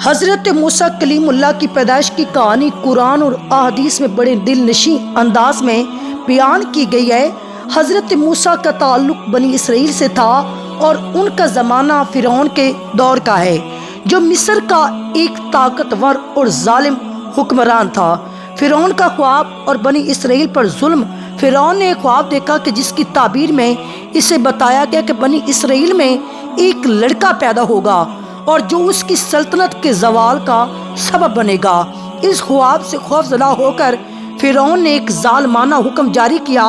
حضرت موسیٰ کلیم اللہ کی پیدائش کی کہانی قرآن اور احادیث میں بڑے دل نشین انداز میں بیان کی گئی ہے۔ حضرت موسیٰ کا تعلق بنی اسرائیل سے تھا اور ان کا زمانہ فرعون کے دور کا ہے، جو مصر کا ایک طاقتور اور ظالم حکمران تھا۔ فرعون کا خواب اور بنی اسرائیل پر ظلم۔ فرعون نے ایک خواب دیکھا کہ جس کی تعبیر میں اسے بتایا گیا کہ بنی اسرائیل میں ایک لڑکا پیدا ہوگا اور جو اس کی سلطنت کے زوال کا سبب بنے گا۔ اس خواب سے خوفزدہ ہو کر فرعون نے ایک ظالمانہ حکم جاری کیا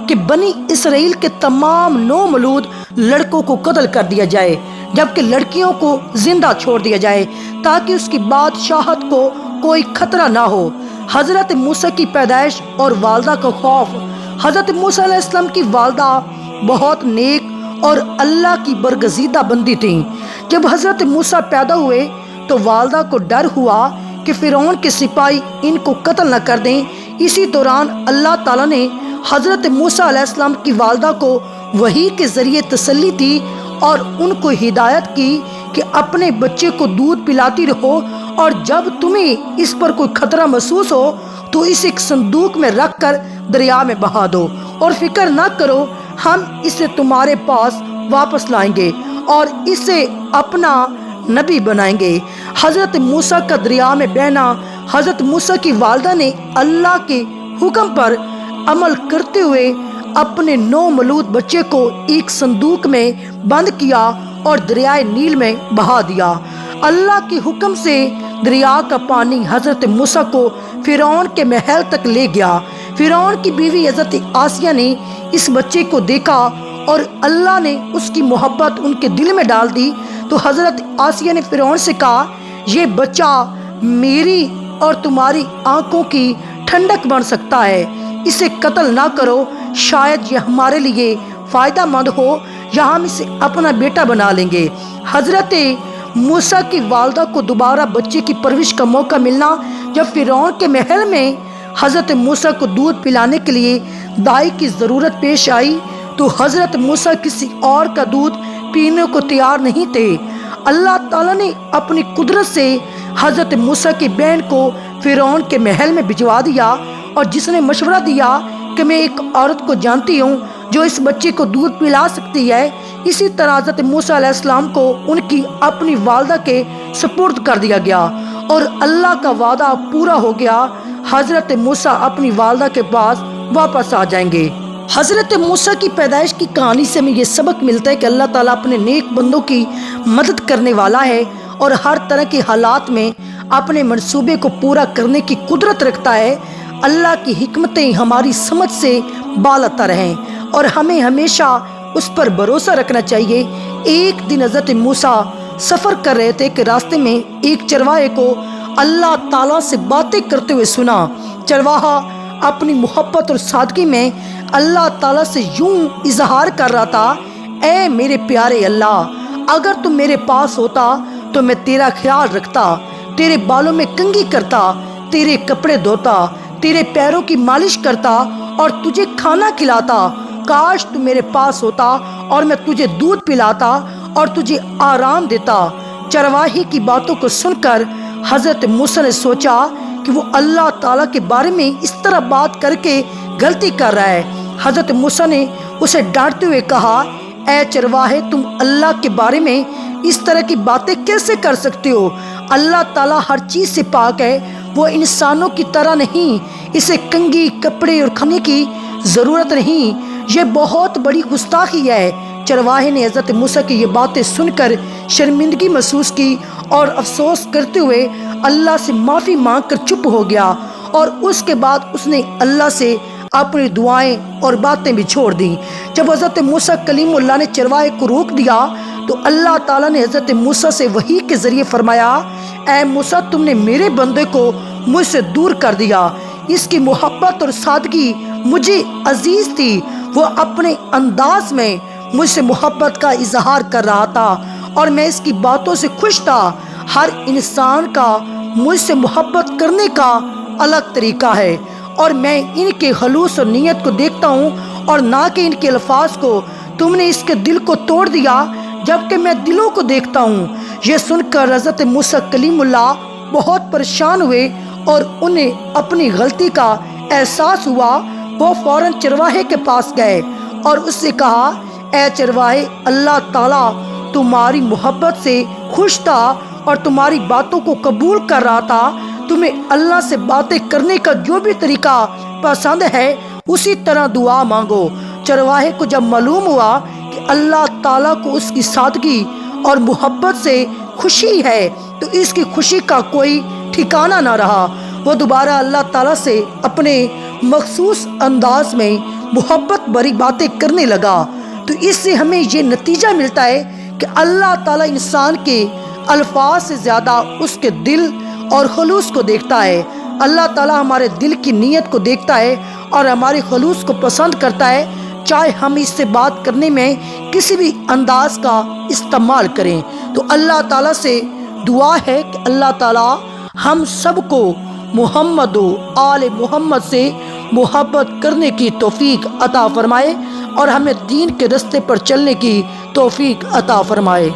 کہ بنی اسرائیل کے تمام نومولود لڑکوں کو قتل کر دیا جائے، جبکہ لڑکیوں کو زندہ چھوڑ دیا جائے تاکہ اس کی بادشاہت کو کوئی خطرہ نہ ہو۔ حضرت موسیٰ کی پیدائش اور والدہ کا خوف۔ حضرت موسیٰ علیہ السلام کی والدہ بہت نیک اور اللہ کی برگزیدہ بندی تھیں۔ جب حضرت موسیٰ پیدا ہوئے تو والدہ کو ڈر ہوا کہ فرعون کے سپاہی ان کو قتل نہ کر دیں۔ اسی دوران اللہ تعالیٰ نے حضرت موسیٰ علیہ السلام کی والدہ کو وحی کے ذریعے تسلی دی اور ان کو ہدایت کی کہ اپنے بچے کو دودھ پلاتی رہو اور جب تمہیں اس پر کوئی خطرہ محسوس ہو تو اسے ایک صندوق میں رکھ کر دریا میں بہا دو اور فکر نہ کرو، ہم اسے تمہارے پاس واپس لائیں گے اور اسے اپنا نبی بنائیں گے۔ حضرت موسیٰ کا دریا میں بہنا۔ حضرت موسیٰ کی والدہ نے اللہ کے حکم پر عمل کرتے ہوئے اپنے نومولود بچے کو ایک صندوق میں بند کیا اور دریائے نیل میں بہا دیا۔ اللہ کے حکم سے دریا کا پانی حضرت موسیٰ کو فرعون کے محل تک لے گیا۔ فرعون کی بیوی حضرت آسیہ نے اس بچے کو دیکھا اور اللہ نے اس کی محبت ان کے دل میں ڈال دی تو حضرت آسیہ نے فرعون سے کہا، یہ بچہ میری اور تمہاری آنکھوں کی ٹھنڈک بن سکتا ہے، اسے قتل نہ کرو، شاید یہ ہمارے لیے فائدہ مند ہو یا ہم اسے اپنا بیٹا بنا لیں گے۔ حضرت موسیٰ کی والدہ کو دوبارہ بچے کی پرورش کا موقع ملنا۔ جب فرعون کے محل میں حضرت موسیٰ کو دودھ پلانے کے لیے دائی کی ضرورت پیش آئی تو حضرت موسیٰ کسی اور کا دودھ پینے کو تیار نہیں تھے۔ اللہ تعالیٰ نے اپنی قدرت سے حضرت موسیٰ کی بہن کو فرعون کے محل میں بھجوا دیا اور جس نے مشورہ دیا کہ میں ایک عورت کو جانتی ہوں جو اس بچے کو دودھ پلا سکتی ہے۔ اسی طرح حضرت موسیٰ علیہ السلام کو ان کی اپنی والدہ کے سپرد کر دیا گیا اور اللہ کا وعدہ پورا ہو گیا، حضرت موسیٰ اپنی والدہ کے پاس واپس آ جائیں گے۔ حضرت موسیٰ کی پیدائش کی کہانی سے ہمیں یہ سبق ملتا ہے کہ اللہ تعالیٰ اپنے نیک بندوں کی مدد کرنے والا ہے اور ہر طرح کے حالات میں اپنے منصوبے کو پورا کرنے کی قدرت رکھتا ہے۔ اللہ کی حکمتیں ہماری سمجھ سے بالاتر ہیں اور ہمیں ہمیشہ اس پر بھروسہ رکھنا چاہیے۔ ایک دن حضرت موسیٰ سفر کر رہے تھے کہ راستے میں ایک چرواہے کو اللہ تعالیٰ سے باتیں کرتے ہوئے سنا۔ چرواہا اپنی محبت اور سادگی میں اللہ تعالیٰ سے یوں اظہار کر رہا تھا، اے میرے پیارے اللہ، اگر تم میرے پاس ہوتا تو میں تیرا خیال رکھتا، تیرے بالوں میں کنگھی کرتا، تیرے کپڑے دھوتا، تیرے پیروں کی مالش کرتا اور تجھے کھانا کھلاتا۔ کاش تم میرے پاس ہوتا اور میں تجھے دودھ پلاتا اور تجھے آرام دیتا۔ چرواہے کی باتوں کو سن کر حضرت موسیٰ نے سوچا کہ وہ اللہ تعالیٰ کے بارے میں اس طرح بات کر کے غلطی کر رہا ہے۔ حضرت موسیٰ نے اسے ڈانٹتے ہوئے کہا، اے چرواہے، تم اللہ کے بارے میں اس طرح کی باتیں کیسے کر سکتے ہو؟ اللہ تعالیٰ ہر چیز سے پاک ہے، وہ انسانوں کی طرح نہیں، اسے کنگھی، کپڑے اور کھانے کی ضرورت نہیں، یہ بہت بڑی گستاخی ہے۔ چرواہے نے حضرت موسیٰ کی یہ باتیں سن کر شرمندگی محسوس کی اور افسوس کرتے ہوئے اللہ سے معافی مانگ کر چپ ہو گیا اور اس کے بعد اس نے اللہ سے اپنی دعائیں اور باتیں بھی چھوڑ دیں۔ جب حضرت موسیٰ کلیم اللہ نے چرواہے کو روک دیا تو اللہ تعالیٰ نے حضرت موسیٰ سے وحی کے ذریعے فرمایا، اے موسیٰ، تم نے میرے بندے کو مجھ سے دور کر دیا۔ اس کی محبت اور سادگی مجھے عزیز تھی، وہ اپنے انداز میں مجھ سے محبت کا اظہار کر رہا تھا اور میں اس کی باتوں سے خوش تھا۔ ہر انسان کا مجھ سے محبت کرنے کا الگ طریقہ ہے اور میں ان کے خلوص اور نیت کو دیکھتا ہوں اور نہ کہ ان کے الفاظ کو۔ تم نے اس کے دل کو توڑ دیا جبکہ میں دلوں کو دیکھتا ہوں۔ یہ سن کر حضرت موسیٰ کلیم اللہ بہت پریشان ہوئے اور انہیں اپنی غلطی کا احساس ہوا۔ وہ فوراً چرواہے کے پاس گئے اور اس سے کہا، اے چرواہے، اللہ تعالیٰ تمہاری محبت سے خوش تھا اور تمہاری باتوں کو قبول کر رہا تھا۔ تمہیں اللہ سے باتیں کرنے کا جو بھی طریقہ پسند ہے اسی طرح دعا مانگو۔ چرواہے کو جب معلوم ہوا کہ اللہ تعالیٰ کو اس کی سادگی اور محبت سے خوشی ہے تو اس کی خوشی کا کوئی ٹھکانہ نہ رہا۔ وہ دوبارہ اللہ تعالیٰ سے اپنے مخصوص انداز میں محبت بھری باتیں کرنے لگا۔ تو اس سے ہمیں یہ نتیجہ ملتا ہے کہ اللہ تعالیٰ انسان کے الفاظ سے زیادہ اس کے دل اور خلوص کو دیکھتا ہے۔ اللہ تعالیٰ ہمارے دل کی نیت کو دیکھتا ہے اور ہمارے خلوص کو پسند کرتا ہے، چاہے ہم اس سے بات کرنے میں کسی بھی انداز کا استعمال کریں۔ تو اللہ تعالیٰ سے دعا ہے کہ اللہ تعالیٰ ہم سب کو محمد و آل محمد سے محبت کرنے کی توفیق عطا فرمائے اور ہمیں دین کے راستے پر چلنے کی توفیق عطا فرمائے۔